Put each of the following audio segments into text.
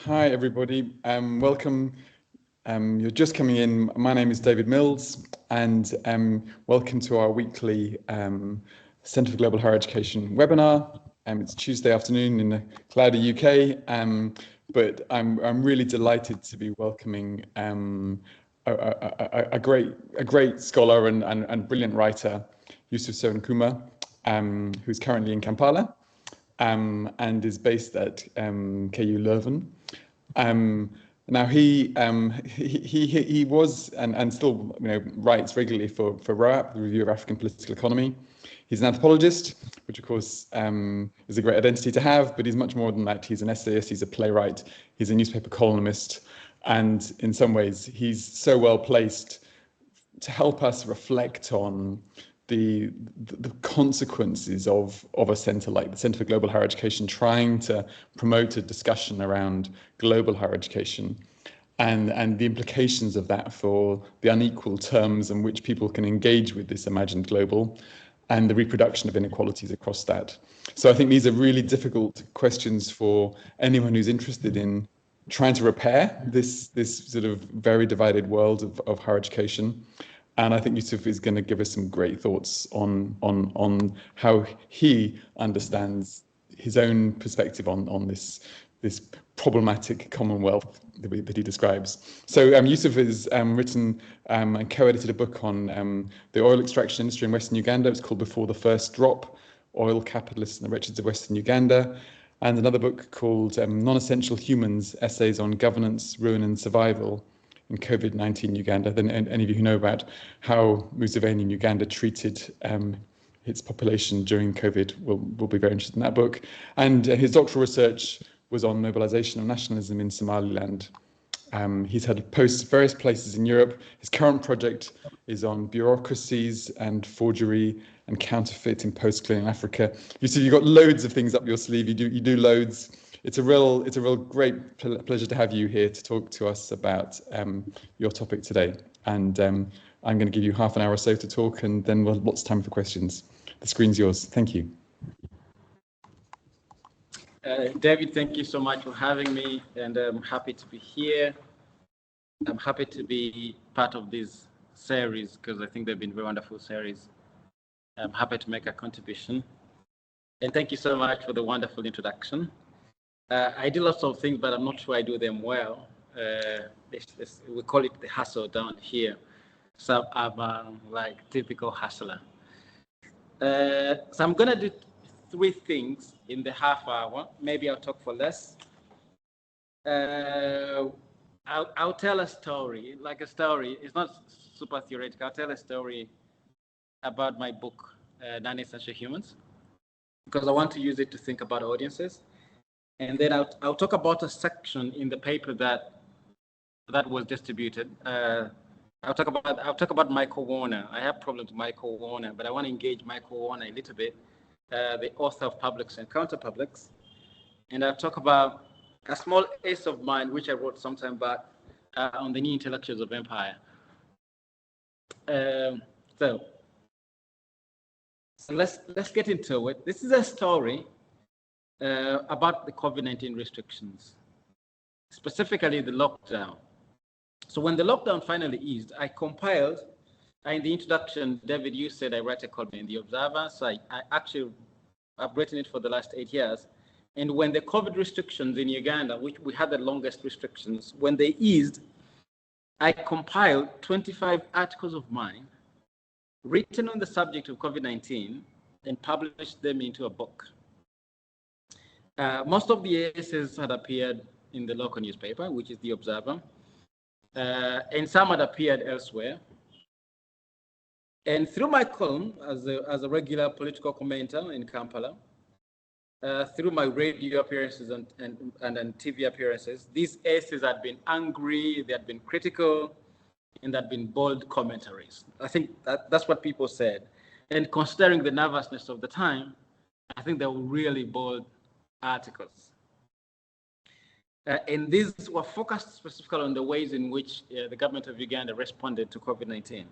Hi, everybody. Welcome. You're just coming in. My name is David Mills, and welcome to our weekly Centre for Global Higher Education webinar. It's Tuesday afternoon in the cloudy UK, but I'm really delighted to be welcoming a great scholar and brilliant writer, Yusuf Sowankuma, who's currently in Kampala. And is based at KU Leuven. Now he was and still writes regularly for ROAP, the Review of African Political Economy. He's an anthropologist, which of course is a great identity to have, but he's much more than that. He's an essayist, he's a playwright, he's a newspaper columnist, and in some ways he's so well placed to help us reflect on the consequences of a centre like the Centre for Global Higher Education trying to promote a discussion around global higher education and the implications of that for the unequal terms in which people can engage with this imagined global and the reproduction of inequalities across that. So I think these are really difficult questions for anyone who's interested in trying to repair this sort of very divided world of higher education. And I think Yusuf is going to give us some great thoughts on how he understands his own perspective on this problematic Commonwealth that he describes. So Yusuf has written and co-edited a book on the oil extraction industry in Western Uganda. It's called Before the First Drop, Oil Capitalists and the Wretches of Western Uganda. And another book called Non-Essential Humans, Essays on Governance, Ruin and Survival in COVID-19 Uganda. Then any of you who know about how Museveni in Uganda treated its population during COVID will be very interested in that book. And his doctoral research was on mobilization of nationalism in Somaliland. He's had posts various places in Europe. His current project is on bureaucracies and forgery and counterfeit in post-colonial Africa. You see, you've got loads of things up your sleeve. You do loads. It's a real great pleasure to have you here to talk to us about your topic today. And I'm going to give you half an hour or so to talk, and then we'll have lots of time for questions. The screen's yours. Thank you. David, thank you so much for having me, and I'm happy to be here. I'm happy to be part of this series because I think they've been very wonderful series. I'm happy to make a contribution. And thank you so much for the wonderful introduction. I do lots of things, but I'm not sure I do them well. We call it the hustle down here. Suburban, like typical hustler. So I'm gonna do 3 things in the half hour. Maybe I'll talk for less. I'll tell a story, like a story. It's not super theoretical. I'll tell a story about my book, Non-Essential Humans, because I want to use it to think about audiences. And then I'll talk about a section in the paper that was distributed. I'll talk about Michael Warner. I have problems with Michael Warner, but I want to engage Michael Warner a little bit, the author of Publics and Counterpublics. And I'll talk about a small essay of mine, which I wrote some time back on the new intellectuals of empire. So let's get into it. This is a story about the COVID-19 restrictions, specifically the lockdown. So when the lockdown finally eased, I compiled, in the introduction, David, you said I write a column in The Observer. So I've written it for the last 8 years. And when the COVID restrictions in Uganda, which we had the longest restrictions, when they eased, I compiled 25 articles of mine written on the subject of COVID-19 and published them into a book. Most of the essays had appeared in the local newspaper, which is The Observer, and some had appeared elsewhere. And through my column as a regular political commentator in Kampala, through my radio appearances and TV appearances, these essays had been angry, they had been critical, and there had been bold commentaries. I think that's what people said. And considering the nervousness of the time, I think they were really bold articles. And these were focused specifically on the ways in which the government of Uganda responded to COVID-19.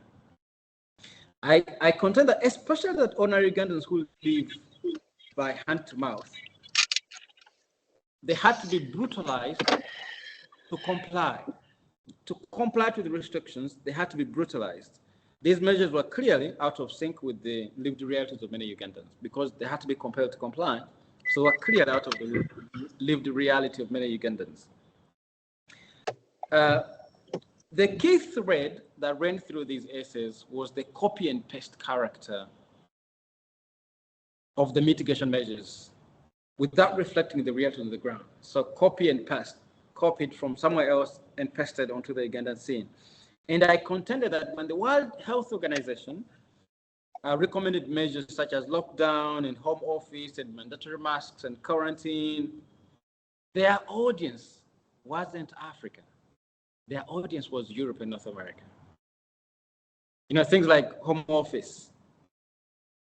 I contend that, especially that ordinary Ugandans who live by hand to mouth, they had to be brutalized to comply. To comply to the restrictions, they had to be brutalized. These measures were clearly out of sync with the lived realities of many Ugandans because they had to be compelled to comply. So were cleared out of the lived reality of many Ugandans. The key thread that ran through these essays was the copy and paste character of the mitigation measures without reflecting the reality on the ground. So copy and paste, copied from somewhere else and pasted onto the Ugandan scene. And I contended that when the World Health Organization recommended measures such as lockdown and home office and mandatory masks and quarantine, their audience wasn't Africa. Their audience was Europe and North America. You know, things like home office,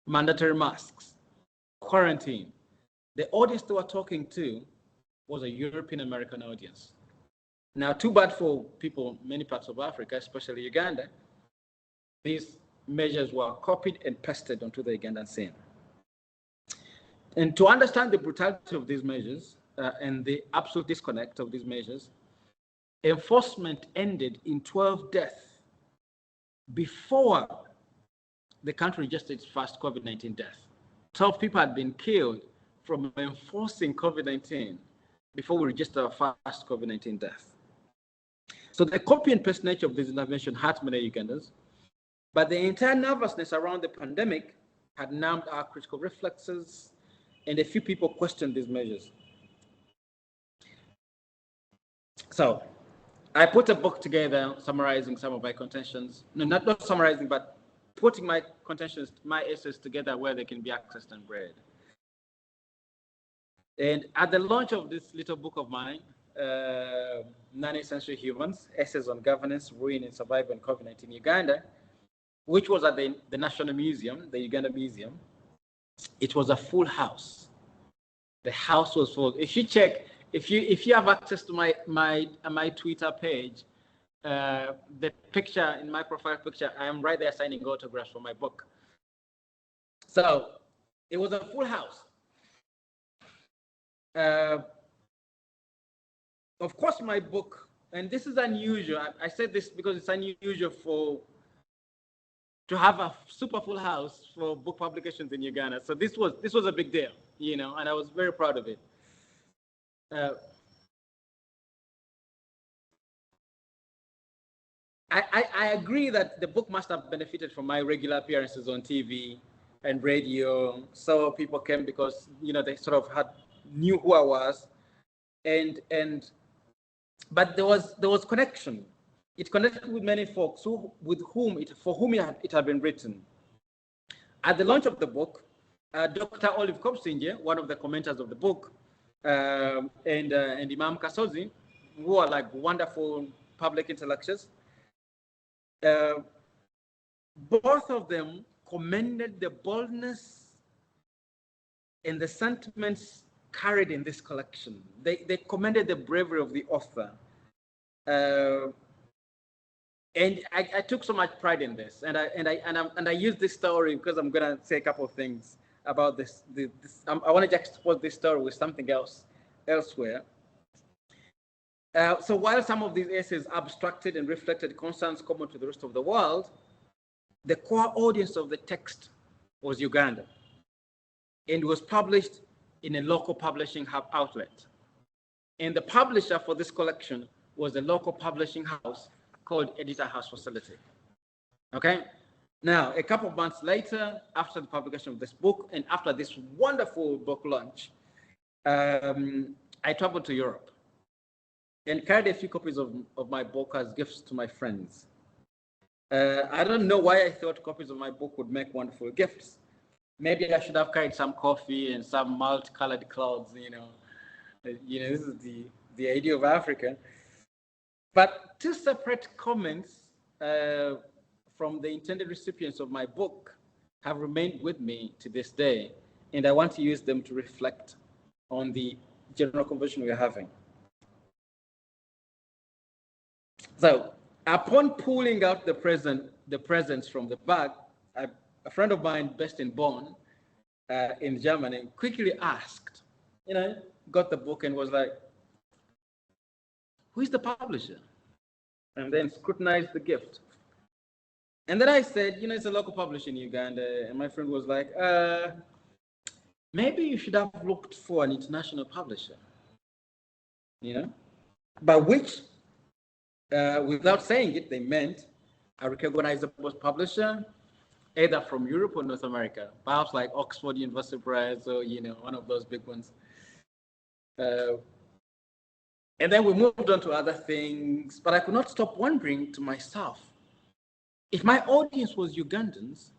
mandatory masks, quarantine. The audience they were talking to was a European American audience. Now, too bad for people in many parts of Africa, especially Uganda, these measures were copied and pasted onto the Ugandan scene. And to understand the brutality of these measures and the absolute disconnect of these measures, enforcement ended in 12 deaths before the country registered its first COVID-19 death. 12 people had been killed from enforcing COVID-19 before we registered our first COVID-19 death. So the copy and paste nature of this intervention hurt many Ugandans, but the entire nervousness around the pandemic had numbed our critical reflexes, and a few people questioned these measures. So I put a book together summarizing some of my contentions. No, not summarizing, but putting my contentions, my essays together where they can be accessed and read. And at the launch of this little book of mine, 19th Century Humans, Essays on Governance, Ruin and Survival in COVID-19 Uganda, which was at the National Museum, the Uganda Museum, it was a full house. The house was full. If you check, if you have access to my Twitter page, the picture in my profile picture, I am right there signing autographs for my book. So it was a full house. Of course, my book, and this is unusual. I said this because it's unusual to have a super full house for book publications in Uganda. So this was a big deal, you know, and I was very proud of it. I agree that the book must have benefited from my regular appearances on TV and radio. So people came because, you know, they sort of knew who I was, but there was connection. It connected with many folks for whom it had been written. At the launch of the book, Dr. Olive Kopsinje, one of the commenters of the book, and Imam Kasozi, who are like wonderful public intellectuals, both of them commended the boldness and the sentiments carried in this collection. They commended the bravery of the author. And I took so much pride in this, and I used this story because I'm gonna say a couple of things about this. I want to juxtapose this story with something else elsewhere. So while some of these essays abstracted and reflected concerns common to the rest of the world, the core audience of the text was Uganda, and was published in a local publishing hub outlet. And the publisher for this collection was a local publishing house called Editor House Facility. Okay? Now, a couple of months later, after the publication of this book and after this wonderful book launch, I traveled to Europe and carried a few copies of my book as gifts to my friends. I don't know why I thought copies of my book would make wonderful gifts. Maybe I should have carried some coffee and some multicolored clouds, you know. This is the idea of Africa. But two separate comments from the intended recipients of my book have remained with me to this day, and I want to use them to reflect on the general conversation we are having. So, upon pulling out the presents from the bag, a friend of mine based in Bonn, in Germany, quickly asked, got the book and was like, who is the publisher? And then scrutinized the gift. And then I said, it's a local publisher in Uganda. And my friend was like, maybe you should have looked for an international publisher, by which, without saying it, they meant a recognizable publisher, either from Europe or North America, perhaps like Oxford University Press or, one of those big ones. And then we moved on to other things, but I could not stop wondering to myself, if my audience was Ugandans,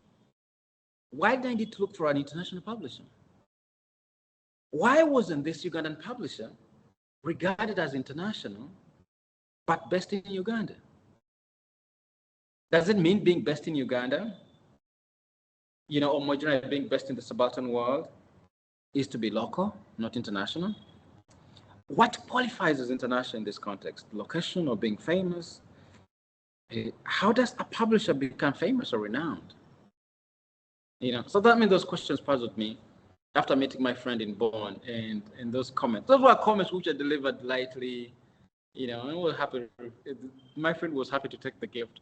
why did I need to look for an international publisher? Why wasn't this Ugandan publisher regarded as international, but based in Uganda? Does it mean being based in Uganda, or more generally being based in the subaltern world, is to be local, not international? What qualifies as international in this context? Location or being famous? How does a publisher become famous or renowned? So that means those questions puzzled me after meeting my friend in Bonn, and those comments. Those were comments which I delivered lightly, and we're happy. My friend was happy to take the gift.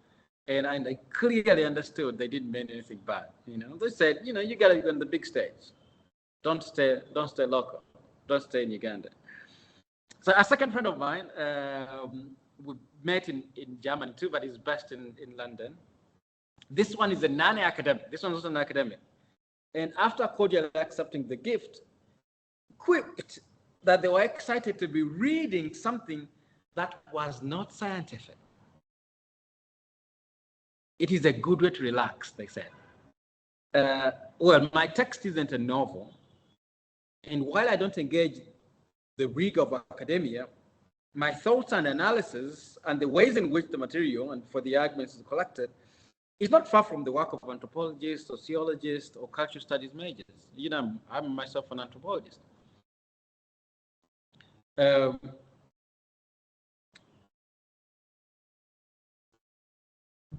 And I clearly understood they didn't mean anything bad. They said, you gotta go on the big stage. Don't stay local. Don't stay in Uganda. So a second friend of mine, we met in Germany too, but he's based in London. This one is a non-academic. This one's also an academic. And after cordially accepting the gift, quipped that they were excited to be reading something that was not scientific. It is a good way to relax, they said. Well, my text isn't a novel. And while I don't engage the rigor of academia, my thoughts and analysis and the ways in which the material and for the arguments is collected is not far from the work of anthropologists, sociologists, or cultural studies majors. I'm myself an anthropologist.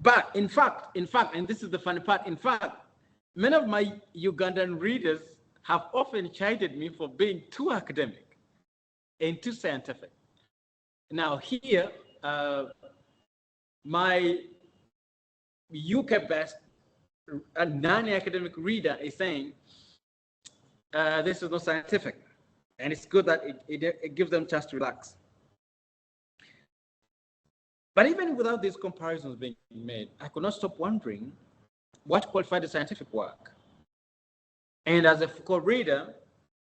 But in fact, and this is the funny part, in fact, many of my Ugandan readers have often chided me for being too academic and too scientific. Now here, my UK-based non-academic reader is saying, this is not scientific. And it's good that it gives them a chance to relax. But even without these comparisons being made, I could not stop wondering what qualified the scientific work. And as a Foucault reader,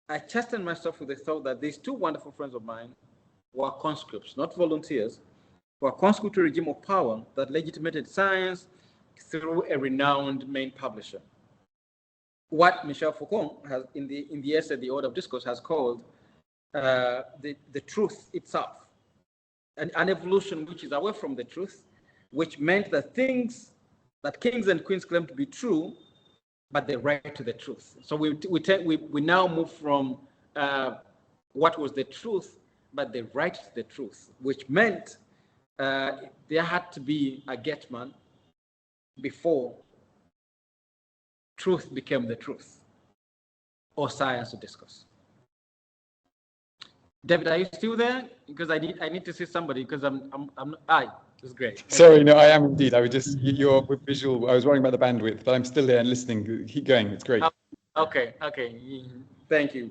I chastened myself with the thought that these two wonderful friends of mine were conscripts, not volunteers, were conscript to a regime of power that legitimated science through a renowned main publisher. What Michel Foucault has, in the essay, The Order of Discourse, has called the truth itself, an evolution which is away from the truth, which meant that things that kings and queens claim to be true, but they right to the truth. So we now move from what was the truth, but they right to the truth, which meant there had to be a Getman before truth became the truth, or science or discourse. David, are you still there? Because I need to see somebody, because it's great. Sorry, no, I am indeed. I was just your visual. I was worrying about the bandwidth, but I'm still there and listening. Keep going. It's great. Okay. Thank you.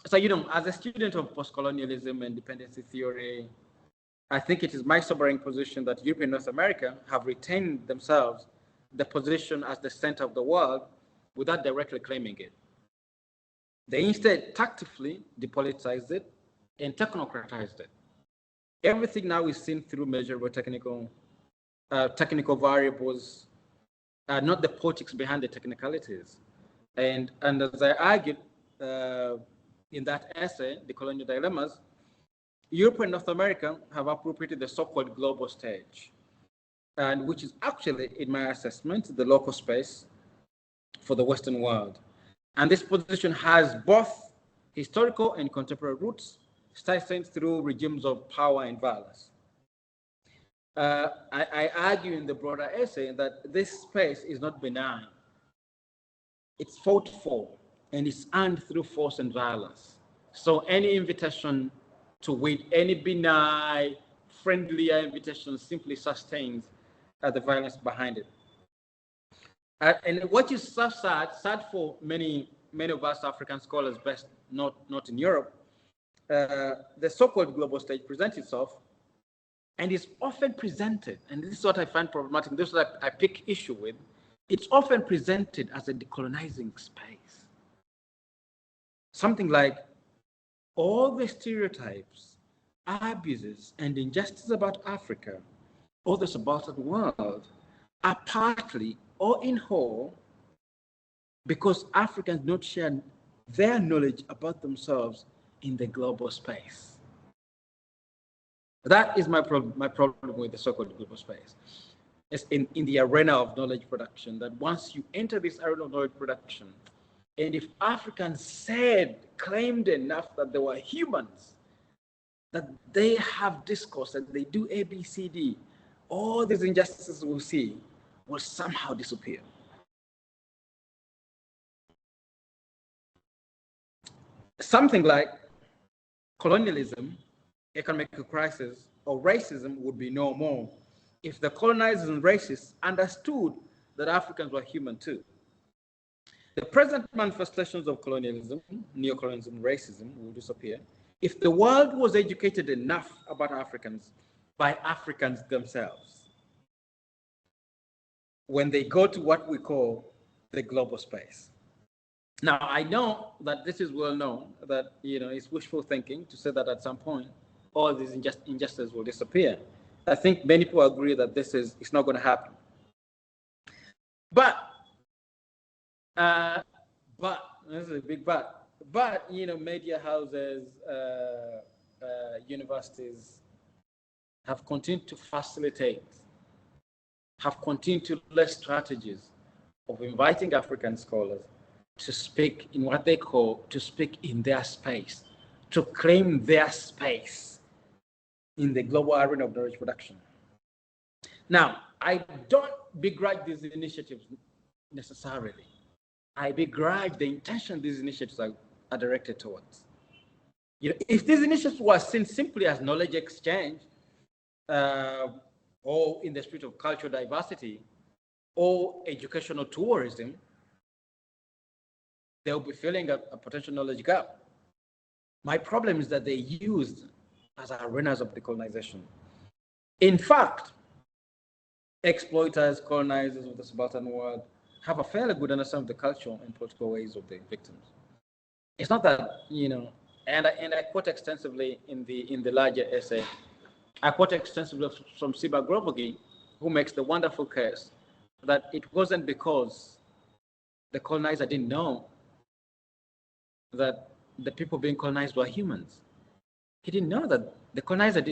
So, as a student of postcolonialism and dependency theory, I think it is my sobering position that Europe and North America have retained themselves the position as the center of the world without directly claiming it. They instead tactfully depoliticized it and technocratized it. Everything now is seen through measurable technical variables, not the politics behind the technicalities. And as I argued in that essay, The Colonial Dilemmas, Europe and North America have appropriated the so-called global stage, and which is actually, in my assessment, the local space for the Western world. And this position has both historical and contemporary roots, starting through regimes of power and violence. I argue in the broader essay that this space is not benign. It's fought for, and it's earned through force and violence. So any invitation to win, any benign, friendlier invitation simply sustains the violence behind it. And what is so sad for many of us African scholars, best not in Europe, the so-called global stage presents itself and is often presented, and this is what I find problematic, this is what I pick issue with, it's often presented as a decolonizing space. Something like all the stereotypes, abuses, and injustices about Africa or the subaltern world are partly or in whole because Africans don't share their knowledge about themselves in the global space. That is my problem with the so-called global space. It's in the arena of knowledge production, that once you enter this arena of knowledge production, and if Africans claimed enough that they were humans, that they have discourse, that they do A, B, C, D, all these injustices we'll see will somehow disappear. Something like colonialism, economic crisis, or racism would be no more if the colonizers and racists understood that Africans were human too. The present manifestations of colonialism, neocolonialism, racism will disappear if the world was educated enough about Africans by Africans themselves when they go to what we call the global space. Now, I know that this is well known, that it's wishful thinking to say that at some point all these injustices will disappear. I think many people agree that it's not going to happen. But this is a big but media houses, universities have continued to facilitate, have continued to lay strategies of inviting African scholars to speak in what they call, to speak in their space, to claim their space in the global arena of knowledge production. Now, I don't begrudge these initiatives necessarily. I begrudge the intention these initiatives are directed towards. If these initiatives were seen simply as knowledge exchange, or in the spirit of cultural diversity, or educational tourism, they'll be filling a potential knowledge gap. My problem is that they're used as arenas of decolonization. In fact, exploiters, colonizers of the subaltern world have a fairly good understanding of the cultural and political ways of the victims. It's not that, and I quote extensively in the larger essay, I quote extensively from Siba Grobogi, who makes the wonderful case that it wasn't because the colonizer didn't know that the people being colonized were humans. He didn't know that the colonizer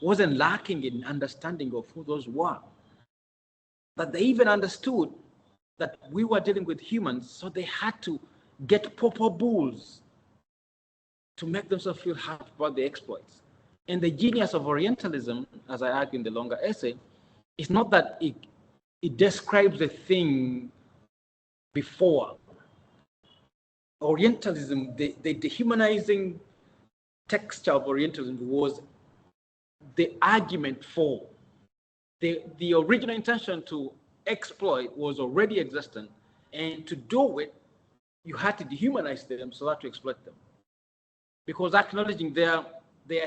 wasn't lacking in understanding of who those were. That they even understood that we were dealing with humans, so they had to get proper bulls to make themselves feel happy about the exploits. And the genius of Orientalism, as I argue in the longer essay, is not that it describes a thing before. Orientalism, the dehumanizing texture of Orientalism was the argument for. The original intention to exploit was already existent, and to do it, you had to dehumanize them so that to exploit them. Because acknowledging their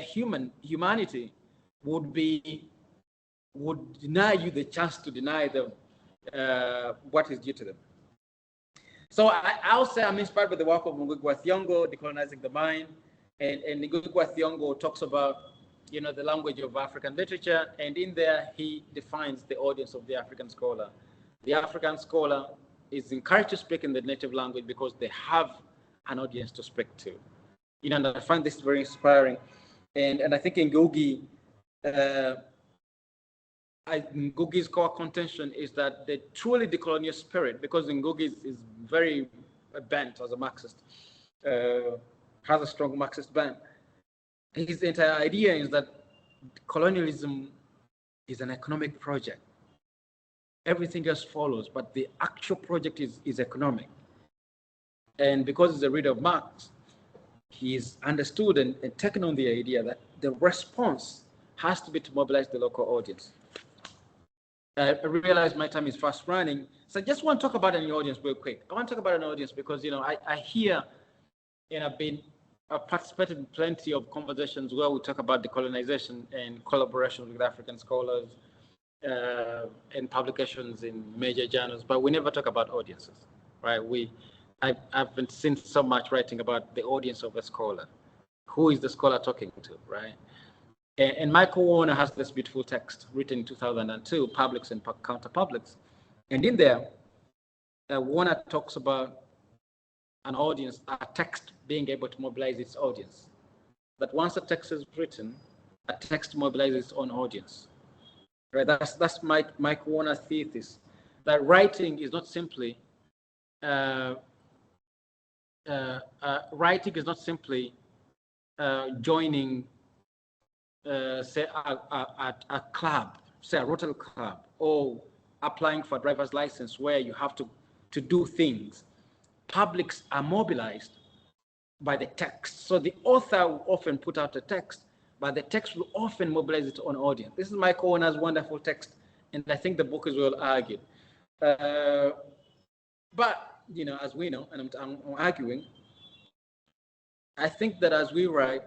humanity would deny you the chance to deny them what is due to them. So I'll say I'm inspired by the work of Ngugi Thiong'o, Decolonizing the Mind, and Ngugi Thiong'o talks about the language of African literature, and in there he defines the audience of the African scholar. The African scholar is encouraged to speak in the native language because they have an audience to speak to. And I find this very inspiring. And I think in Ngugi, Ngugi's core contention is that the truly decolonial spirit, because Ngugi is very bent as a Marxist, has a strong Marxist bent. His entire idea is that colonialism is an economic project. Everything else follows, but the actual project is economic. And because he's a reader of Marx, he's understood and taken on the idea that the response has to be to mobilize the local audience. I realize my time is fast running, so I just want to talk about an audience real quick. I want to talk about an audience because, you know, I hear, and I've participated in plenty of conversations where we talk about decolonization and collaboration with African scholars and publications in major journals, but we never talk about audiences, right? I've been seen so much writing about the audience of a scholar. Who is the scholar talking to, right? And Michael Warner has this beautiful text written in 2002, Publics and Counterpublics. And in there, Warner talks about an audience, a text being able to mobilize its audience. That once a text is written, a text mobilizes its own audience. Right? That's Mike Warner's thesis, that writing is not simply joining, say, a club, say a Rotary Club, or applying for a driver's license where you have to do things. Publics are mobilized by the text. So the author will often put out a text, but the text will often mobilize its own audience. This is Michael Warner's wonderful text, and I think the book is well argued. But, you know, as we know, and I'm arguing, I think that as we write,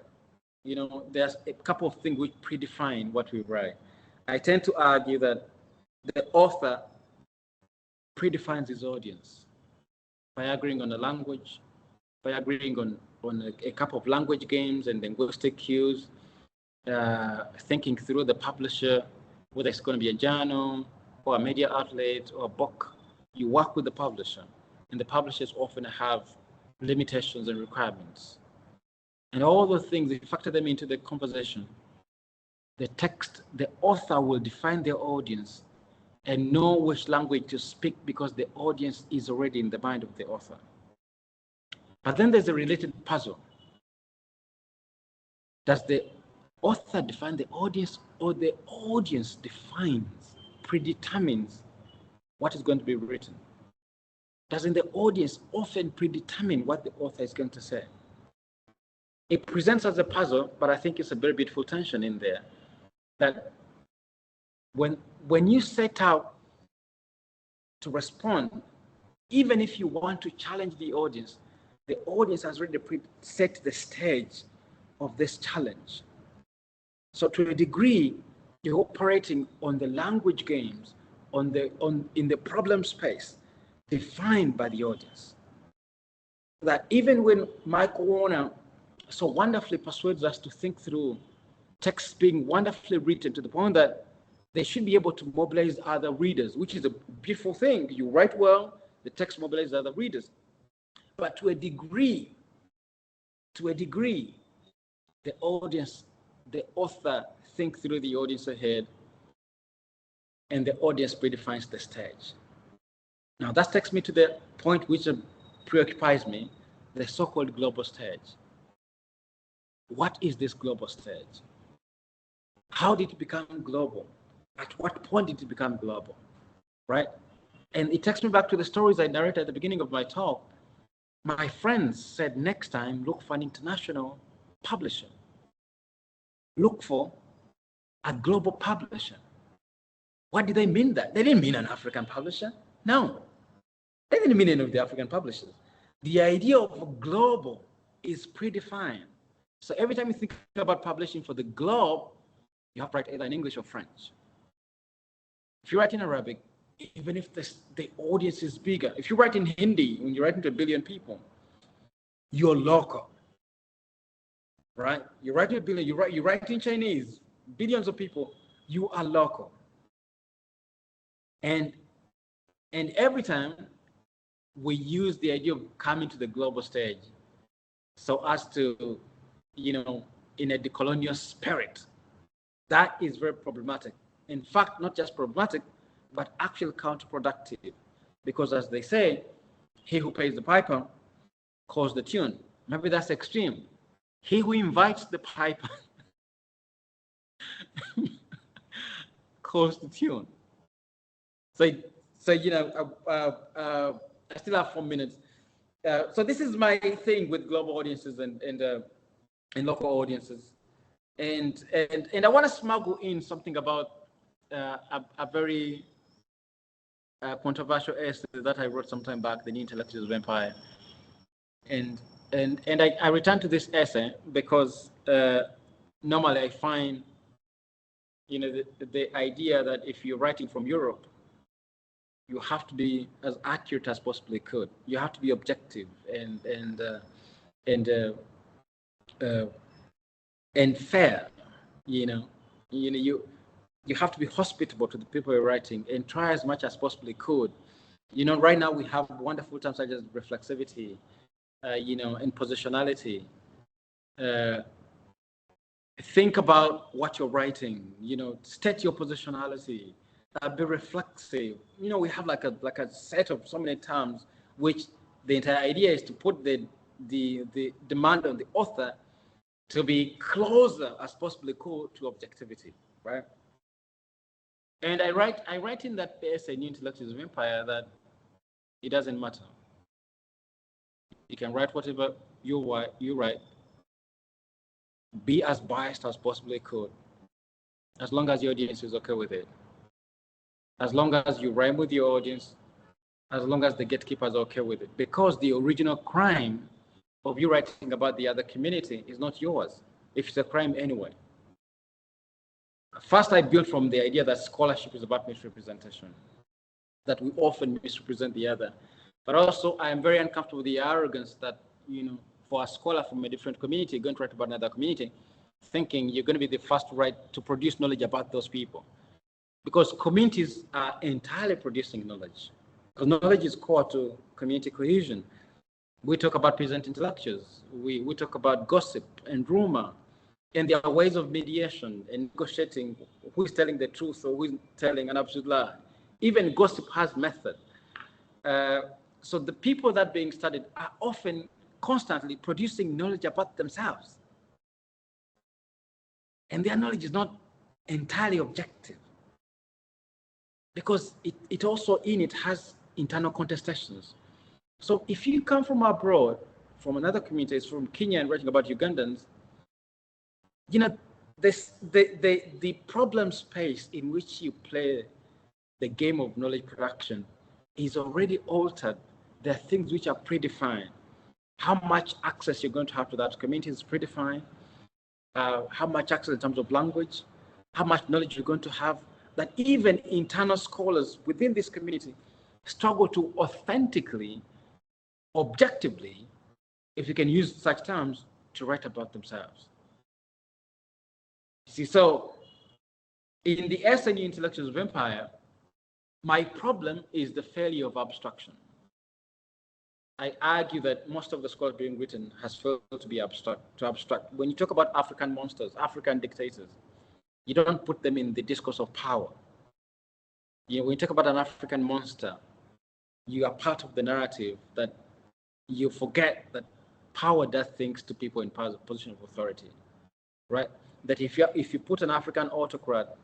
you know, there's a couple of things which predefine what we write. I tend to argue that the author predefines his audience by agreeing on a language, by agreeing on a couple of language games and linguistic cues, thinking through the publisher, whether it's going to be a journal or a media outlet or a book. You work with the publisher, and the publishers often have limitations and requirements. And all those things, if you factor them into the conversation, the author will define their audience and know which language to speak because the audience is already in the mind of the author. But then there's a related puzzle. Does the author define the audience, or the audience predetermines what is going to be written? Doesn't the audience often predetermine what the author is going to say? It presents as a puzzle, but I think it's a very beautiful tension in there. That when you set out to respond, even if you want to challenge the audience has already set the stage of this challenge. So to a degree, you're operating on the language games, in the problem space defined by the audience. That even when Michael Warner so wonderfully persuades us to think through texts being wonderfully written to the point that they should be able to mobilize other readers, which is a beautiful thing. You write well, the text mobilizes other readers. But to a degree, the author thinks through the audience ahead, and the audience predefines the stage. Now that takes me to the point which preoccupies me, the so-called global stage. What is this global stage? How did it become global? At what point did it become global, right? And it takes me back to the stories I narrated at the beginning of my talk. My friends said, next time, look for an international publisher. Look for a global publisher. What did they mean that? They didn't mean an African publisher. No, they didn't mean any of the African publishers. The idea of global is predefined. So every time you think about publishing for the globe, you have to write either in English or French. If you write in Arabic, even if the audience is bigger, if you write in Hindi, when you're writing to 1 billion people, you're local, right? You write to 1 billion, you write in Chinese, billions of people, you are local. And every time we use the idea of coming to the global stage so as to, you know, in a decolonial spirit, that is very problematic. In fact, not just problematic, but actually counterproductive. Because as they say, he who pays the piper calls the tune. Maybe that's extreme. He who invites the piper calls the tune. So you know, I still have 4 minutes. So this is my thing with global audiences and local audiences, and I want to smuggle in something about a very controversial essay that I wrote some time back, The New Intellectuals of Empire, and I return to this essay because normally I find, you know, the idea that if you're writing from Europe, you have to be as accurate as possibly could. You have to be objective and fair. You have to be hospitable to the people you're writing and try as much as possibly could. Right now we have wonderful terms such as reflexivity, and positionality. Think about what you're writing. State your positionality. Be reflexive. We have like a set of so many terms, which the entire idea is to put the demand on the author to be closer as possibly could to objectivity, right? And I write in that essay, New Intellectuals of Empire, that it doesn't matter. You can write whatever you write. Be as biased as possibly could, as long as your audience is okay with it. As long as you rhyme with your audience, as long as the gatekeepers are okay with it. Because the original crime of you writing about the other community is not yours, if it's a crime anyway. First, I built from the idea that scholarship is about misrepresentation, that we often misrepresent the other. But also, I am very uncomfortable with the arrogance that, for a scholar from a different community going to write about another community, thinking you're going to be the first to write to produce knowledge about those people. Because communities are entirely producing knowledge. Because knowledge is core to community cohesion. We talk about peasant intellectuals. We talk about gossip and rumor. And there are ways of mediation and negotiating who is telling the truth or who is telling an absolute lie. Even gossip has method. So the people that are being studied are often constantly producing knowledge about themselves. And their knowledge is not entirely objective. Because it also in it has internal contestations. So if you come from abroad, from another community, from Kenya and writing about Ugandans, the problem space in which you play the game of knowledge production is already altered. There are things which are predefined. How much access you're going to have to that community is predefined. How much access in terms of language, how much knowledge you're going to have, that even internal scholars within this community struggle to authentically, objectively, if you can use such terms, to write about themselves. See, so in the essay New Intellectuals of Empire, my problem is the failure of abstraction. I argue that most of the scholars being written has failed to be abstract. When you talk about African monsters, African dictators, you don't put them in the discourse of power. When you talk about an African monster, you are part of the narrative that you forget that power does things to people in position of authority, right? That if you put an African autocrat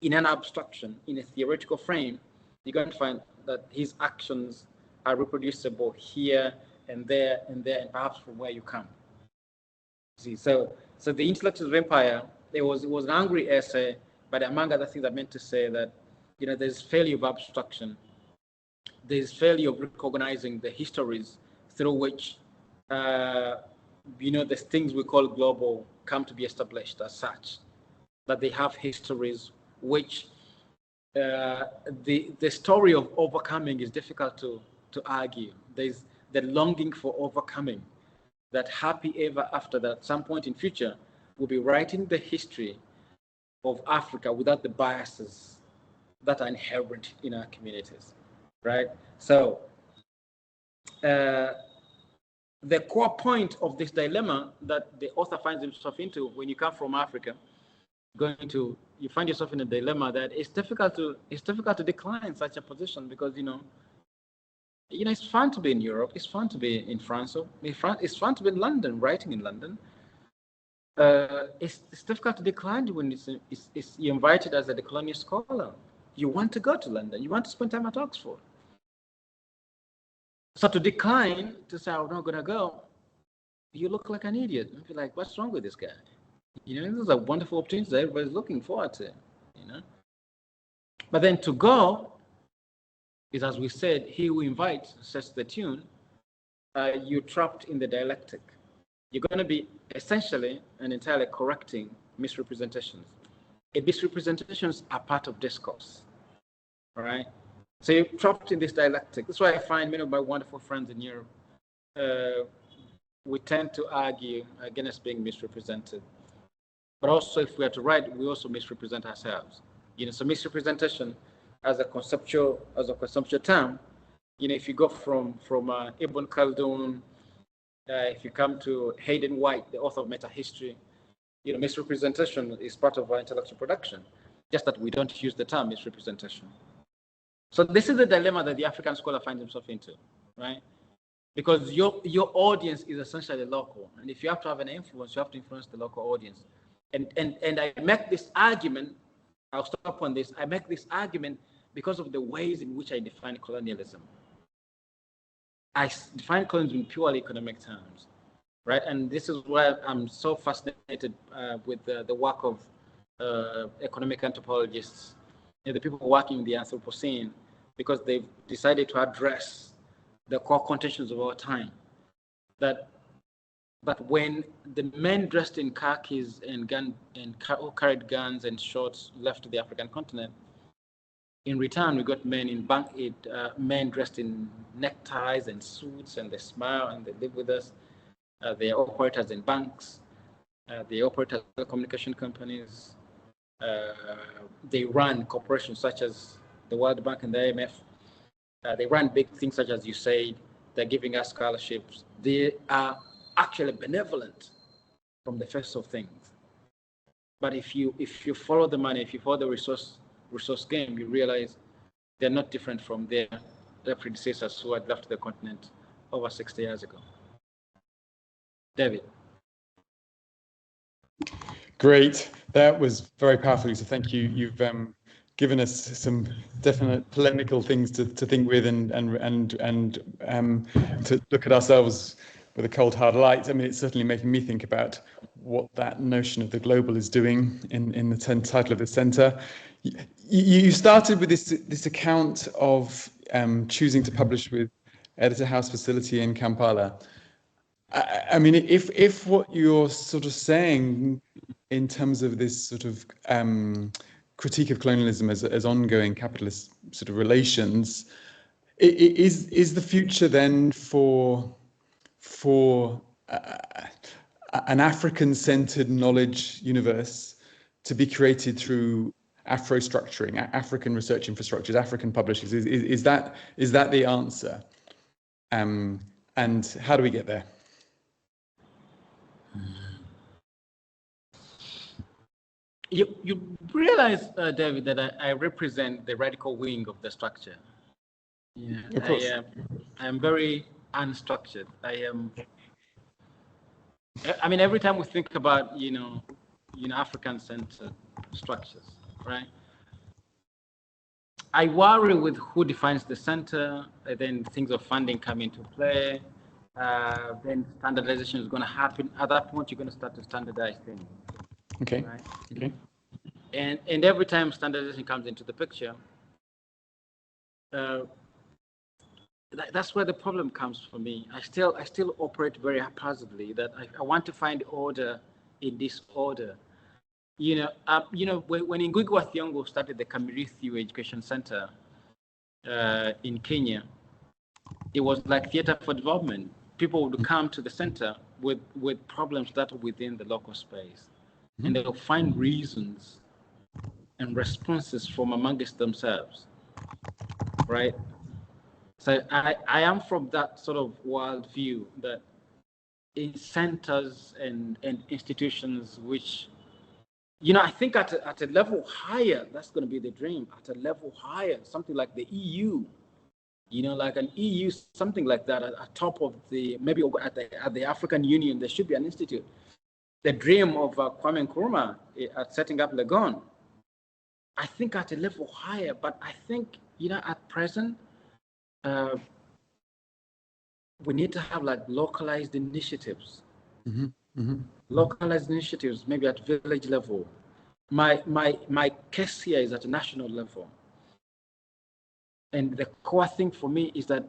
in an abstraction, in a theoretical frame, you're going to find that his actions are reproducible here and there and perhaps from where you come. See, so the Intellectuals of Empire, it was an angry essay, but among other things I meant to say that, there's failure of abstraction. There's failure of recognizing the histories through which, the things we call global come to be established as such, that they have histories which the story of overcoming is difficult to argue. There's the longing for overcoming, that happy ever after, that at some point in future we'll be writing the history of Africa without the biases that are inherent in our communities, right? So the core point of this dilemma that the author finds himself into when you come from Africa, you find yourself in a dilemma that it's difficult to decline such a position, because it's fun to be in Europe, it's fun to be in France, it's fun to be in London, writing in London. It's difficult to decline when you're invited as a decolonial scholar. You want to go to London, you want to spend time at Oxford. So to decline, to say, I'm not going to go, you look like an idiot. And be like, what's wrong with this guy? You know, this is a wonderful opportunity that everybody's looking forward to, you know. But then to go is, as we said, he who invites sets the tune. You're trapped in the dialectic. You're going to be essentially and entirely correcting misrepresentations. And misrepresentations are part of discourse, all right? So you're trapped in this dialectic. That's why I find many of my wonderful friends in Europe, we tend to argue against being misrepresented. But also, if we are to write, we also misrepresent ourselves. You know, so misrepresentation as a conceptual term, you know, if you go from Ibn Khaldun, if you come to Hayden White, the author of Metahistory, you know, misrepresentation is part of our intellectual production, just that we don't use the term misrepresentation. So this is the dilemma that the African scholar finds himself into, right? Because your audience is essentially local, and if you have to have an influence, you have to influence the local audience. And I make this argument, I'll stop on this, I make this argument because of the ways in which I define colonialism. I define colonialism in purely economic terms, right? And this is why I'm so fascinated with the work of economic anthropologists, you know, the people working in the Anthropocene, because they've decided to address the core contentions of our time. That when the men dressed in khakis and who carried guns and swords left the African continent, in return, we got men dressed in neckties and suits, and they smile and they live with us. They are operators in banks. They operate as telecommunication companies. They run corporations such as the World Bank and the IMF. They run big things such as USAID. They're giving us scholarships. They are actually benevolent from the face of things. But if you follow the money, if you follow the resource game, you realize they're not different from their predecessors who had left the continent over 60 years ago. David. Great. That was very powerful, so thank you. You've given us some definite polemical things to think with and to look at ourselves with a cold, hard light. I mean, it's certainly making me think about what that notion of the global is doing in the title of the centre. You started with this account of choosing to publish with Editor House Facility in Kampala. I mean, if what you're sort of saying in terms of this sort of critique of colonialism as ongoing capitalist sort of relations, is the future then for an African-centered knowledge universe to be created through Afro-structuring, African research infrastructures, African publishers? Is that the answer? And how do we get there? You realize, David, that I represent the radical wing of the structure. Yeah, of course. I am very unstructured. I mean, every time we think about African-centered structures, right? I worry with who defines the center. Then things of funding come into play. Then standardization is going to happen. At that point, you're going to start to standardize things. Okay. Right? Okay. And every time standardization comes into the picture, that's where the problem comes for me. I still operate very haphazardly. That I want to find order in disorder. When Ngugi wa Thiong'o started the Kamirithi Education Center in Kenya, it was like theater for development. People would come to the center with problems that are within the local space, and they'll find reasons and responses from amongst themselves, right? So I am from that sort of worldview that in centers and institutions which, I think at a level higher, that's going to be the dream. At a level higher, something like the EU, like an EU, something like that, at top of maybe at the African Union, there should be an institute. The dream of Kwame Nkrumah at setting up Legon, I think at a level higher, but I think, at present, we need to have like localized initiatives. Mm-hmm. Localized initiatives, maybe at village level. My case here is at a national level. And the core thing for me is that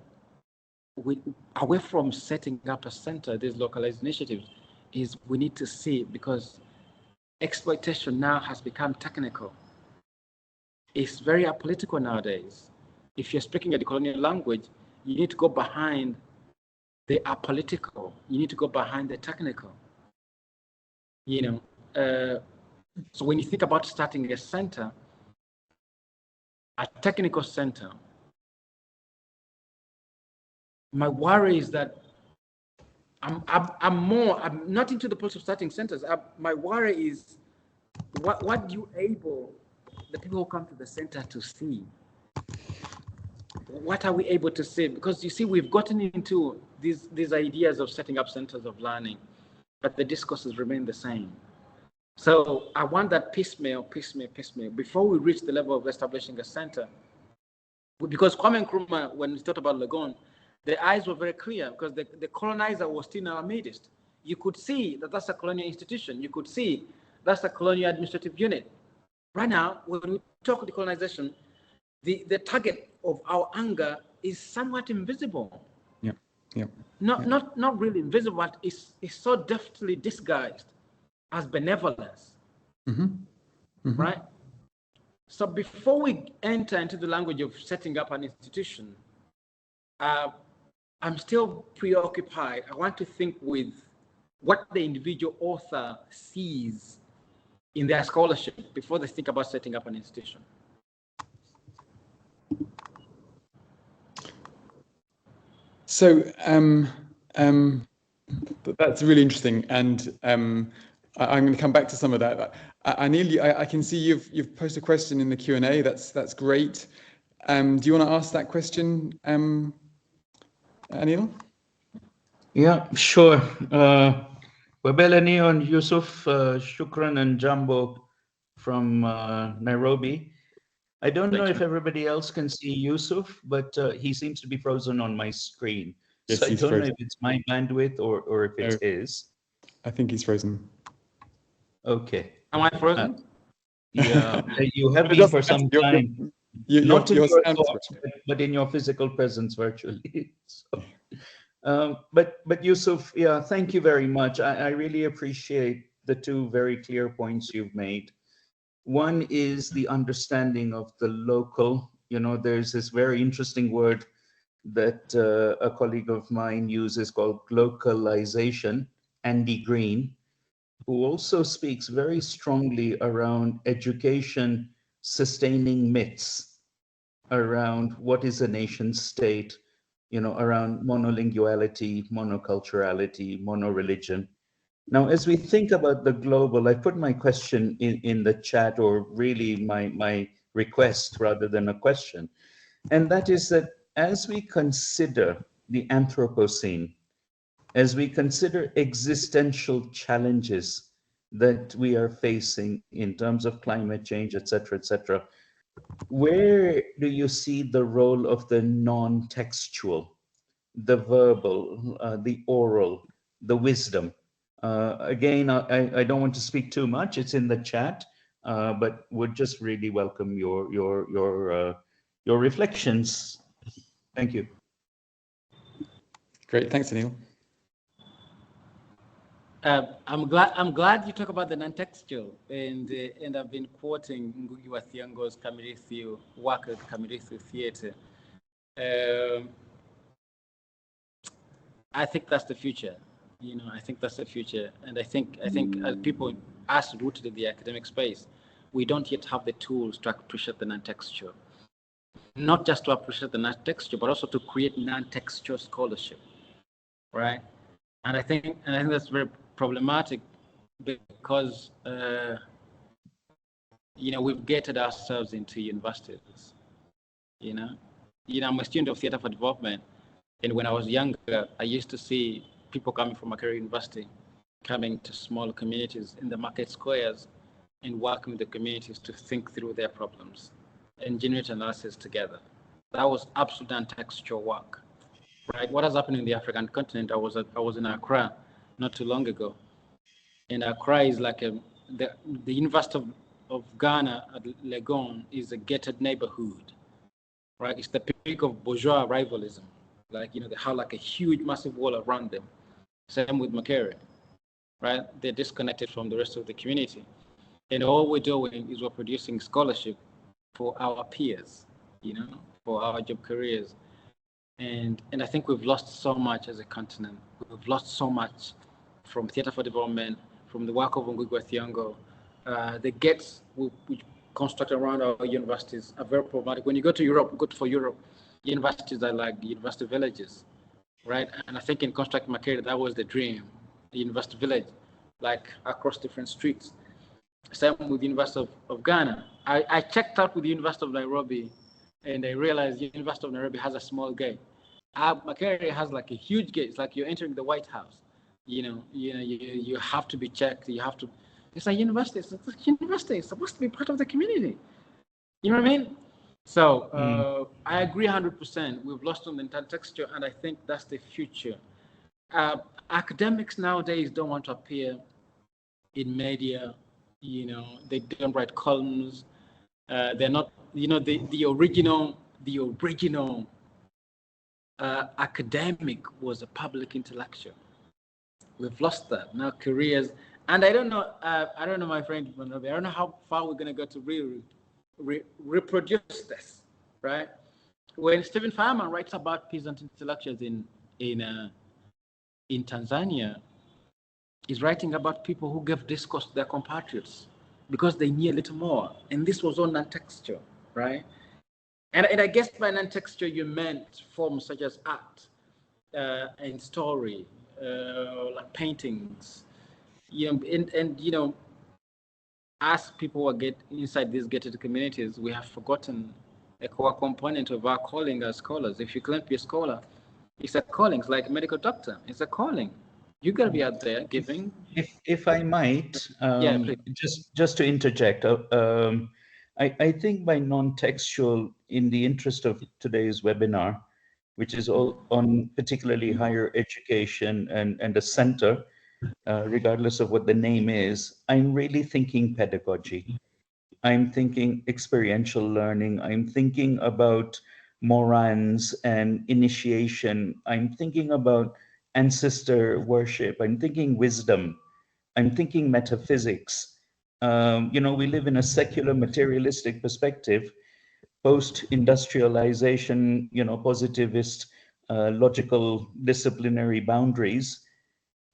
away from setting up a center, these localized initiatives, is we need to see, because exploitation now has become technical. It's very apolitical nowadays. If you're speaking a decolonial language, you need to go behind the apolitical. You need to go behind the technical. So when you think about starting a center, a technical center, my worry is that I'm not into the policy of starting centers. My worry is what do you able the people who come to the center to see? What are we able to see? Because you see, we've gotten into these ideas of setting up centers of learning, but the discourses remain the same. So I want that piecemeal, before we reach the level of establishing a center. Because Kwame Nkrumah, when he thought about Legon, the eyes were very clear, because the colonizer was still in our midst. You could see that that's a colonial institution. You could see that's a colonial administrative unit. Right now, when we talk decolonization, the target of our anger is somewhat invisible. Yeah. Not really invisible, but it's so deftly disguised as benevolence. Right? So before we enter into the language of setting up an institution, I'm still preoccupied. I want to think with what the individual author sees in their scholarship before they think about setting up an institution. So that's really interesting, and I'm going to come back to some of that. I can see you've posted a question in the Q&A. That's great. Do you want to ask that question, Anil? Yeah, sure. Wabela Neon, Yusuf, Shukran, and Jambo from Nairobi. I don't know if everybody else can see Yusuf, but he seems to be frozen on my screen. Yes, so I don't frozen. know if it's my bandwidth or if it's his. I think he's frozen. Okay. Am I frozen? Yeah, you have been for some time. Not in your thoughts, but in your physical presence virtually. So, but Yusuf, yeah, thank you very much. I really appreciate the two very clear points you've made. One is the understanding of the local. There's this very interesting word that a colleague of mine uses called localization, Andy Green, who also speaks very strongly around education sustaining myths around what is a nation state, around monolinguality, monoculturality, monoreligion. Now, as we think about the global, I put my question in the chat, or really my request rather than a question. And that is that as we consider the Anthropocene, as we consider existential challenges that we are facing in terms of climate change, et cetera, where do you see the role of the non-textual, the verbal, the oral, the wisdom? Again, I don't want to speak too much. It's in the chat, but would just really welcome your reflections. Thank you. Great, thanks, Anil. I'm glad you talk about the non-textual, and I've been quoting Ngugi wa Thiong'o's Kamirithu work at Kamirithu Theatre. I think that's the future. I think that's the future, and I think as people, us rooted in the academic space, we don't yet have the tools to appreciate the non-textual. Not just to appreciate the non-textual, but also to create non-textual scholarship, right? And I think that's very problematic, because we've gated ourselves into universities. I'm a student of theatre for development, and when I was younger, I used to see people coming from Makerere University coming to small communities in the market squares and working with the communities to think through their problems and generate analysis together. That was absolute non-textual work. right? What has happened in the African continent? I was in Accra not too long ago, and Accra is like the University of Ghana at Legon is a gated neighborhood, right? It's the peak of bourgeois rivalism. Like, they have like a huge, massive wall around them. Same with Makerere, right? They're disconnected from the rest of the community. And all we're doing is we're producing scholarship for our peers, for our job careers. And I think we've lost so much as a continent. We've lost so much from Theatre for Development, from the work of Ngugwa Thiongo. The gates which construct around our universities are very problematic. When you go to Europe, universities are like university villages, right? And I think in Construct Makerere, that was the dream, the university village, like across different streets. Same with the University of Ghana. I checked out with the University of Nairobi, and I realized the University of Nairobi has a small gate. Makerere has like a huge gate. It's like you're entering the White House. You have to be checked. You have to. It's a university. It's a university. It's supposed to be part of the community. You know what I mean? So I agree 100%. We've lost on the intertexture, and I think that's the future. Academics nowadays don't want to appear in media. They don't write columns. They're not. The original academic was a public intellectual. We've lost that now. Careers, and I don't know. My friend. I don't know how far we're gonna go to reproduce this, right? When Stephen Fireman writes about peasant intellectuals in Tanzania, he's writing about people who gave discourse to their compatriots because they knew a little more, and this was all non-textual, right? And I guess by non-textual you meant forms such as art and story, like paintings, as people get inside these gated communities, we have forgotten a core component of our calling as scholars. If you claim to be a scholar, it's a calling. It's like a medical doctor. It's a calling. You gotta be out there giving. If I might, yeah, just to interject, I think by non-textual, in the interest of today's webinar, which is all on particularly higher education and a center, regardless of what the name is, I'm really thinking pedagogy. I'm thinking experiential learning. I'm thinking about morans and initiation. I'm thinking about ancestor worship. I'm thinking wisdom. I'm thinking metaphysics. We live in a secular materialistic perspective, post-industrialization, positivist, logical, disciplinary boundaries.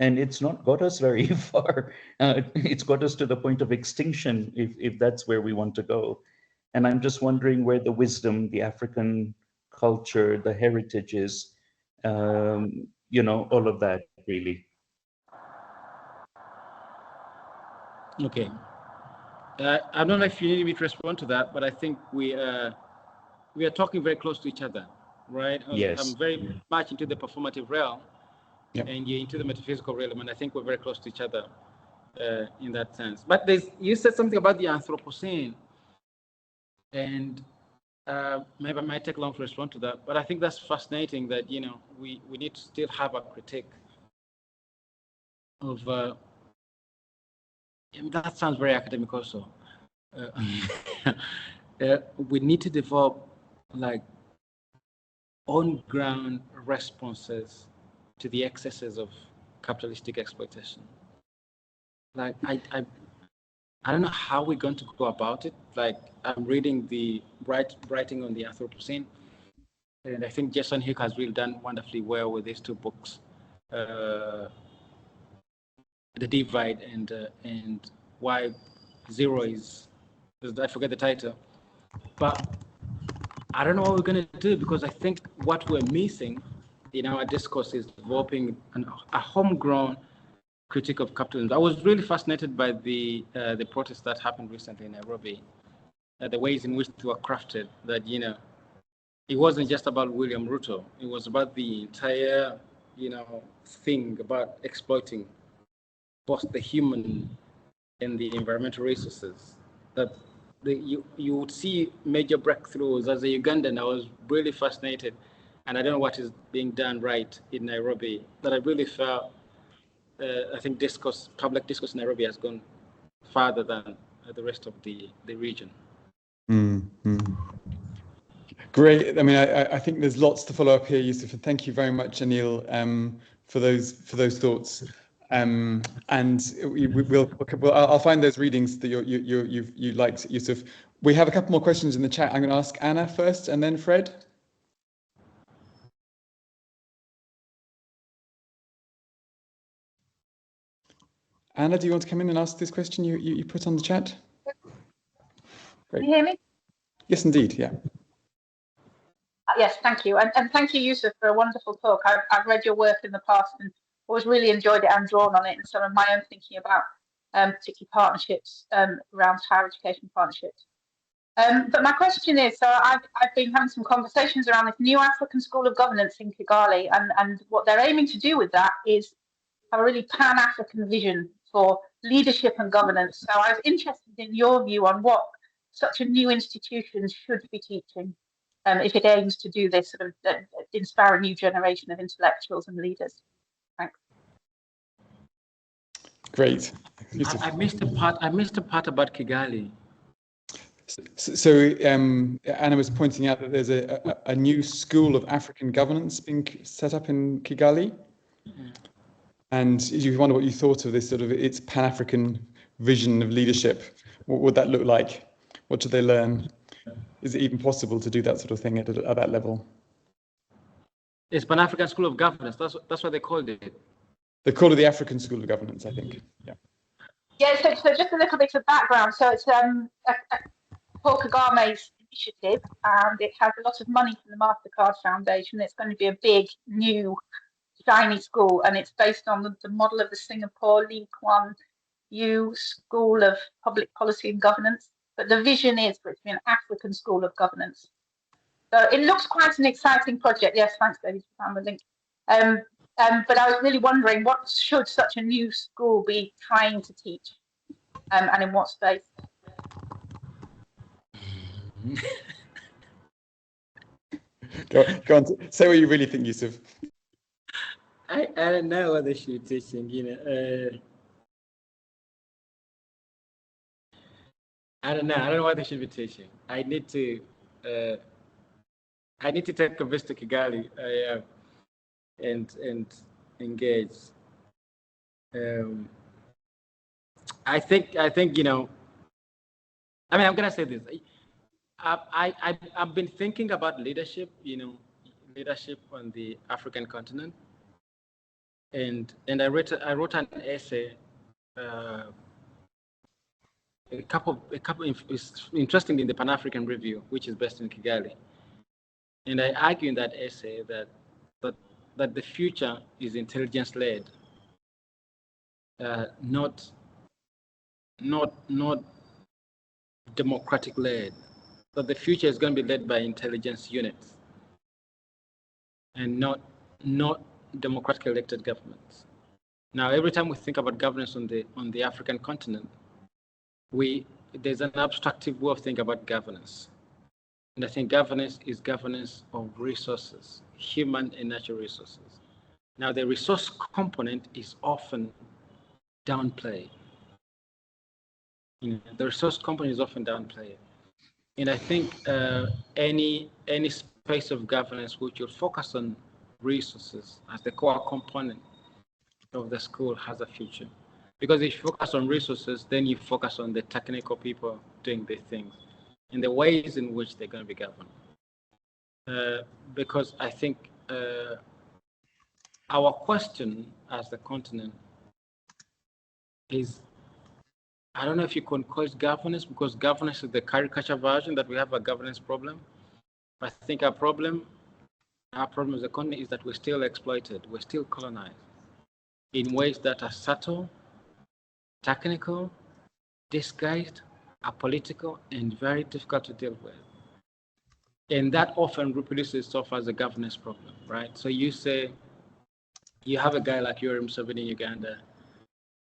And it's not got us very far. It's got us to the point of extinction, if that's where we want to go. And I'm just wondering where the wisdom, the African culture, the heritage is, all of that, really. Okay. I don't know if you need me to respond to that, but I think we are talking very close to each other, right? Yes. I'm very much into the performative realm. Yep. And you're into the metaphysical realm, and I think we're very close to each other in that sense. But you said something about the Anthropocene, and maybe I might take long to respond to that, but I think that's fascinating that, we need to still have a critique of, that sounds very academic also. We need to develop like on-ground responses to the excesses of capitalistic exploitation. Like I don't know how we're going to go about it. Like I'm reading the writing on the Anthropocene, and I think Jason Hick has really done wonderfully well with these two books, The Divide and Why Zero is, I forget the title, but I don't know what we're going to do, because I think what we're missing in our discourse is developing a homegrown critique of capitalism. I was really fascinated by the protests that happened recently in Nairobi, the ways in which they were crafted, that, it wasn't just about William Ruto. It was about the entire, thing about exploiting both the human and the environmental resources. That you would see major breakthroughs. As a Ugandan, I was really fascinated and I don't know what is being done right in Nairobi, but I really felt, I think public discourse in Nairobi has gone farther than the rest of the region. Great. I mean, I think there's lots to follow up here, Yusuf, and thank you very much, Anil, for those thoughts. And I'll find those readings that you liked, Yusuf. We have a couple more questions in the chat. I'm going to ask Anna first, and then Fred. Anna, do you want to come in and ask this question you put on the chat? Great. Can you hear me? Yes, indeed. Yeah. Yes, thank you. And thank you, Yusuf, for a wonderful talk. I've read your work in the past and always really enjoyed it and drawn on it and some of my own thinking about particularly partnerships around higher education partnerships. But my question is, so I've been having some conversations around this new African School of Governance in Kigali, and what they're aiming to do with that is have a really Pan-African vision for leadership and governance. So I was interested in your view on what such a new institution should be teaching, if it aims to do this, sort of inspire a new generation of intellectuals and leaders. Thanks. Great. I missed the part about Kigali. So Anna was pointing out that there's a new school of African governance being set up in Kigali. And you wonder what you thought of this sort of its Pan-African vision of leadership. What would that look like? What should they learn? Is it even possible to do that sort of thing at that level? It's Pan-African School of Governance. That's what they called it. They call it the African School of Governance, I think. Yeah. Yeah. So just a little bit of background. So it's Paul Kagame's initiative, and it has a lot of money from the MasterCard Foundation. It's going to be a big, new, shiny school, and it's based on the model of the Singapore Lee Kuan Yew School of Public Policy and Governance. But the vision is for it to be an African School of Governance. So it looks quite an exciting project. Yes, thanks, David, for found the link. But I was really wondering, what should such a new school be trying to teach, and in what space? Go on, say what you really think, Yusuf. I don't know what they should be teaching, I don't know what they should be teaching. I need to take a visit to Kigali and engage. I think I'm gonna say this. I've been thinking about leadership, leadership on the African continent, and I wrote an essay. A couple. It's interesting in the Pan-African Review, which is based in Kigali, and I argue in that essay that the future is intelligence-led, not democratic-led. That the future is going to be led by intelligence units, and not democratically elected governments. Now, every time we think about governance on the African continent, there's an abstractive way of thinking about governance. And I think governance is governance of resources, human and natural resources. Now, the resource component is often downplayed. The resource component is often downplayed. And I think any space of governance which will focus on resources as the core component of the school has a future. Because if you focus on resources, then you focus on the technical people doing the things and the ways in which they're going to be governed. Because I think our question as the continent is, I don't know if you can call it governance, because governance is the caricature version that we have a governance problem. I think our problem as a continent is that we're still exploited, we're still colonized in ways that are subtle, technical, disguised, apolitical, and very difficult to deal with. And that often reproduces itself as a governance problem, right? So you say, you have a guy like Yoweri Museveni in Uganda,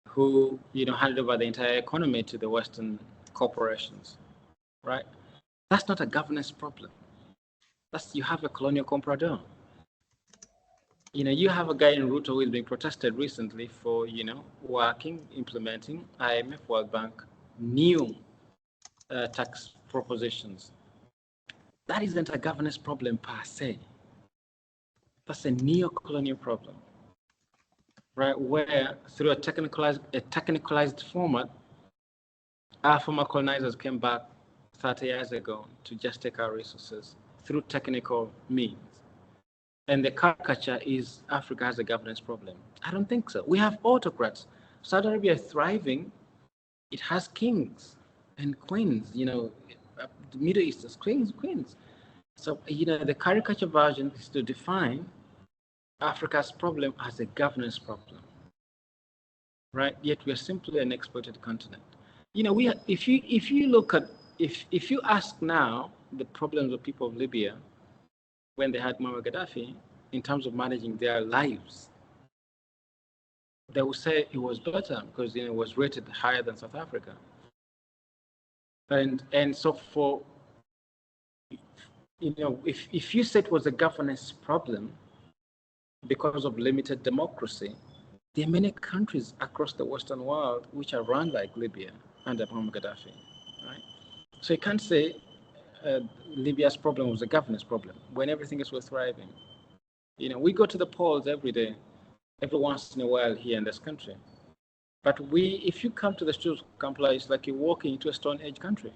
who handed over the entire economy to the Western corporations, right? That's not a governance problem. You have a colonial comprador. you have a guy in Ruto who is being protested recently for, implementing IMF, World Bank, new tax propositions. That isn't a governance problem per se. That's a neo-colonial problem, right? Where through a technicalized format, our former colonizers came back 30 years ago to just take our resources through technical means. And the caricature is Africa has a governance problem. I don't think so. We have autocrats. Saudi Arabia is thriving. It has kings and queens, the Middle East is queens. So, the caricature version is to define Africa's problem as a governance problem, right? Yet we are simply an exploited continent. If you ask now the problems of people of Libya when they had Muammar Gaddafi in terms of managing their lives, they will say it was better because it was rated higher than South Africa. And so for if you said it was a governance problem because of limited democracy, there are many countries across the Western world which are run like Libya under Muammar Gaddafi, right? So you can't say Libya's problem was a governance problem when everything else was thriving. We go to the polls every day, every once in a while here in this country. But if you come to the streets of Kampala, it's like you're walking into a Stone Age country,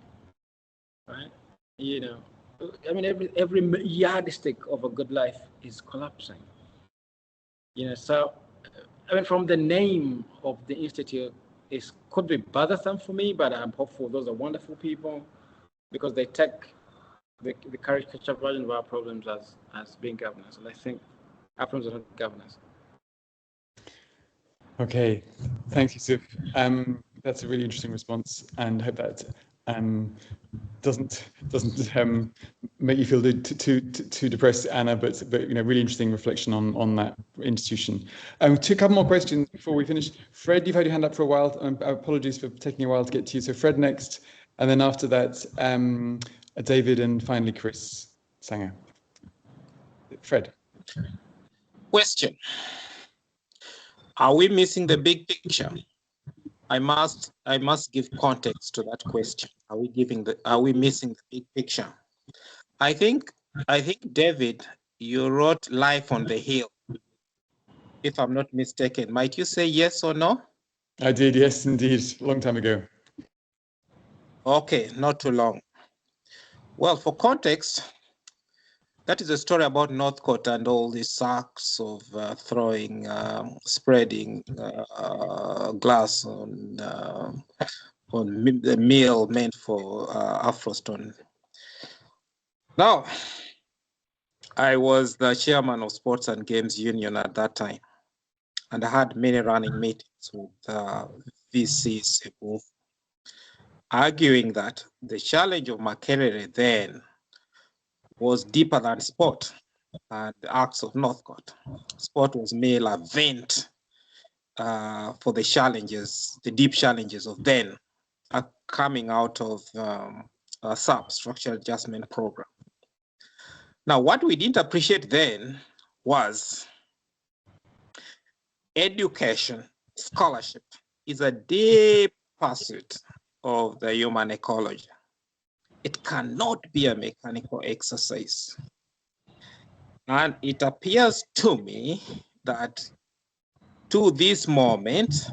right? Every yardstick of a good life is collapsing. So from the name of the institute, it could be bothersome for me, but I'm hopeful those are wonderful people because they take the caricature version of our problems as being governance. And I think our problems are not governance. Okay, thanks, Yusuf. That's a really interesting response, and I hope that doesn't make you feel too depressed, Anna. But really interesting reflection on that institution. A couple more questions before we finish. Fred, you've had your hand up for a while. Apologies for taking a while to get to you. So Fred next, and then after that, David, and finally Chris Sanger. Fred. Question. Are we missing the big picture? I must give context to that question. Are we missing the big picture? I think David, you wrote Life on the Hill. If I'm not mistaken, might you say yes or no? I did, yes, indeed, long time ago. Okay, not too long. Well, for context, that is a story about Northcote and all these sacks of spreading glass on the mill meant for Afrostone. Now, I was the chairman of Sports and Games Union at that time, and I had many running meetings with VCs arguing that the challenge of Makerere then was deeper than sport and the acts of Northcote. Sport was merely a vent for the challenges, the deep challenges of then coming out of a SAP, Structural Adjustment Program. Now, what we didn't appreciate then was education, scholarship is a deep pursuit of the human ecology. It cannot be a mechanical exercise. And it appears to me that to this moment,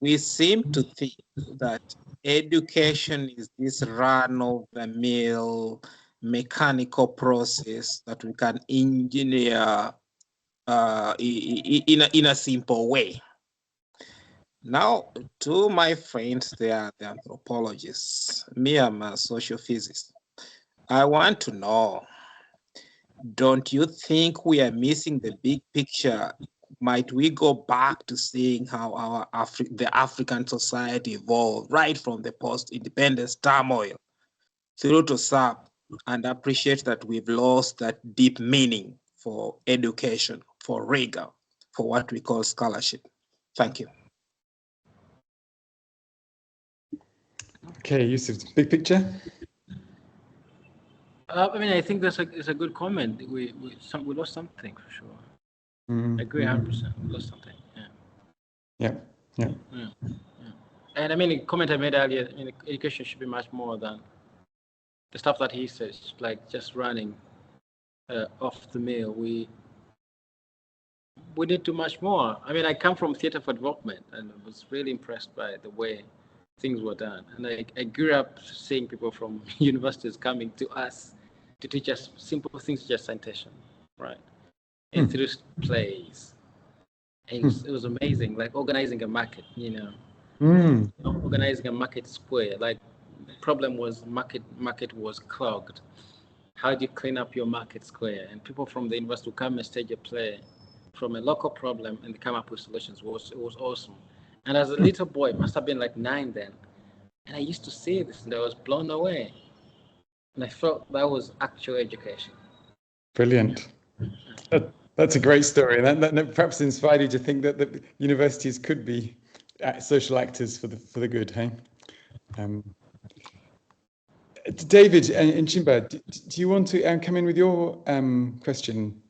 we seem to think that education is this run-of-the-mill mechanical process that we can engineer in a simple way. Now, to my friends, they are the anthropologists. Me, I'm a social physicist. I want to know, don't you think we are missing the big picture? Might we go back to seeing how the African society evolved right from the post-independence turmoil through to SAP, and appreciate that we've lost that deep meaning for education, for rigor, for what we call scholarship? Thank you. Okay, Yusuf, big picture? I think that's a good comment. We lost something for sure. I agree 100%. We lost something. Yeah. And I mean, the comment I made earlier, I mean, education should be much more than the stuff that he says, like just running off the mill. We need to much more. I mean, I come from theater for development, and I was really impressed by the way things were done. And I grew up seeing people from universities coming to us to teach us simple things, just citation, right? And through plays. And it was amazing, like organizing a market, organizing a market square. Like the problem was market was clogged. How do you clean up your market square? And people from the university would come and stage a play from a local problem and they come up with solutions. It was awesome. And as a little boy, must have been like 9 then, and I used to see this and I was blown away. And I felt that was actual education. Brilliant. That's a great story. That perhaps inspired you to think that the universities could be social actors for the good, hey? David and Chimba, do you want to come in with your question?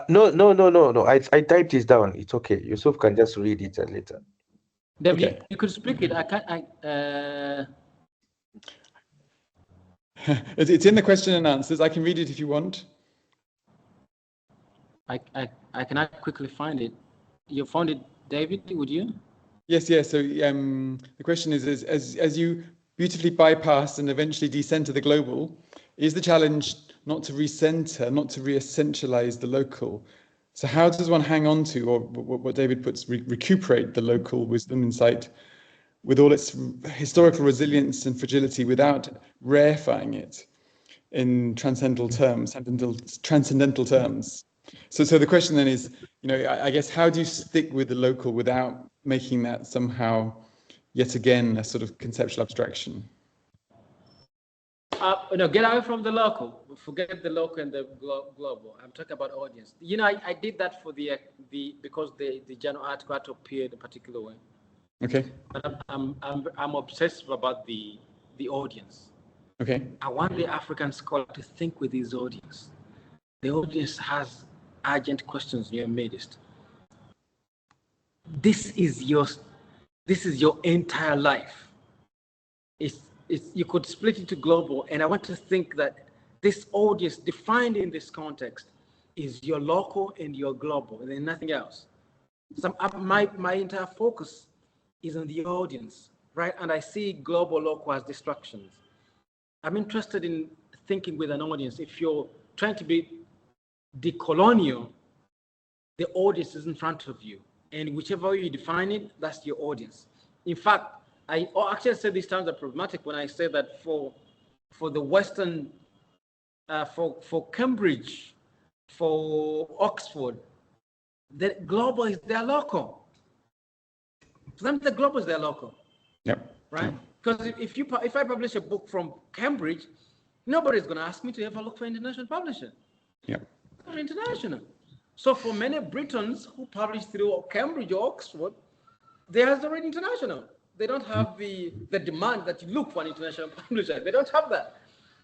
No. I typed this down. It's okay. Yusuf can just read it later. David, Okay. you could speak it. It's in the question and answers. I can read it if you want. I cannot quickly find it. You found it, David, would you? Yes. So the question is as you beautifully bypass and eventually decenter the global, is the challenge not to recenter, not to re-essentialize the local? So how does one hang on to, or what David puts, recuperate the local wisdom, insight, with all its historical resilience and fragility, without rarefying it in transcendental terms? So the question then is, I guess, how do you stick with the local without making that somehow, yet again, a sort of conceptual abstraction? Get away from the local. Forget the local and the global. I'm talking about audience. I did that for because the journal article had to appear in a particular way. Okay. But I'm obsessive about the audience. Okay. I want the African scholar to think with his audience. The audience has urgent questions in your midst. This is your entire life. You could split it to global, and I want to think that this audience defined in this context is your local and your global, and then nothing else. So my entire focus is on the audience, right? And I see global, local as distractions. I'm interested in thinking with an audience. If you're trying to be decolonial, the audience is in front of you, and whichever way you define it, that's your audience. In fact, I actually say these terms are problematic when I say that for the Western, for Cambridge, for Oxford, the global is their local. For them, the global is their local. Yep. Right? Because if I publish a book from Cambridge, nobody's going to ask me to ever look for international publisher. Yep. Or international. So for many Britons who publish through Cambridge or Oxford, they are already international. They don't have the demand that you look for an international publisher. They don't have that.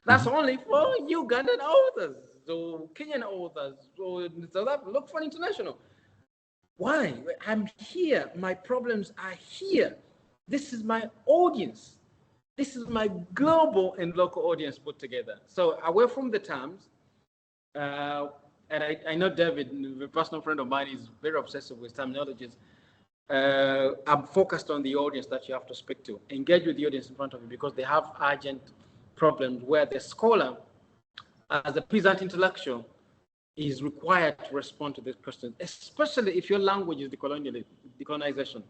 That's only for Ugandan authors, or Kenyan authors, or South Africa. Look for international. Why? I'm here. My problems are here. This is my audience. This is my global and local audience put together. So away from the terms, and I know David, a personal friend of mine, is very obsessive with terminologies. I'm focused on the audience that you have to speak to. Engage with the audience in front of you because they have urgent problems where the scholar, as a peasant intellectual, is required to respond to these questions, especially if your language is decolonization.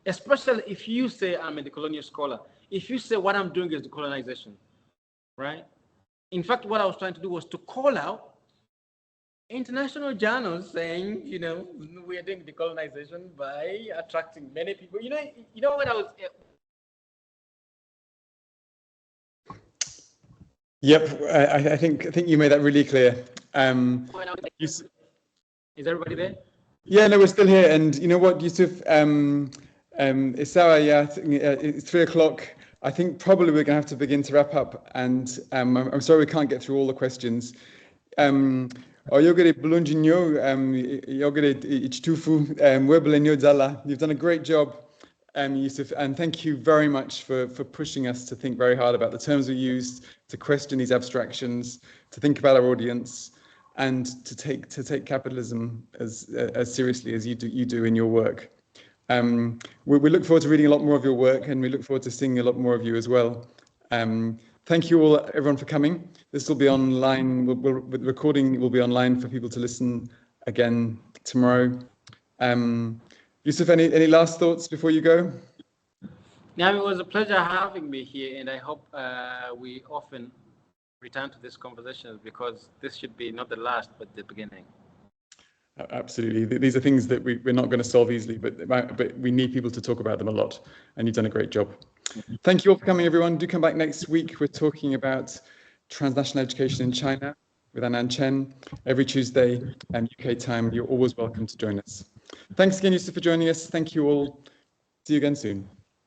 Especially if you say I'm a decolonial scholar. If you say what I'm doing is decolonization, right? In fact, what I was trying to do was to call out international journals saying, we are doing decolonization by attracting many people. When I was. Yep, I think you made that really clear. Is everybody there? Yeah, no, we're still here. And you know what, Yusuf? Isawa, it's 3:00. I think probably we're going to have to begin to wrap up. And I'm sorry we can't get through all the questions. Oyogere Bulunjinyo, Yogere Ichtufu, Webelenyo Zala. You've done a great job, Yusuf, and thank you very much for pushing us to think very hard about the terms we used, to question these abstractions, to think about our audience, and to take capitalism as seriously as you do in your work. We look forward to reading a lot more of your work, and we look forward to seeing a lot more of you as well. Thank you all, everyone, for coming. This will be online. The recording will be online for people to listen again tomorrow. Yusuf, any last thoughts before you go? Yeah, it was a pleasure having me here, and I hope we often return to these conversations, because this should be not the last, but the beginning. Absolutely. These are things that we're not going to solve easily, but we need people to talk about them a lot, and you've done a great job. Thank you all for coming, everyone. Do come back next week. We're talking about transnational education in China with Anand Chen every Tuesday, UK time. You're always welcome to join us. Thanks again, Yusuf, for joining us. Thank you all. See you again soon.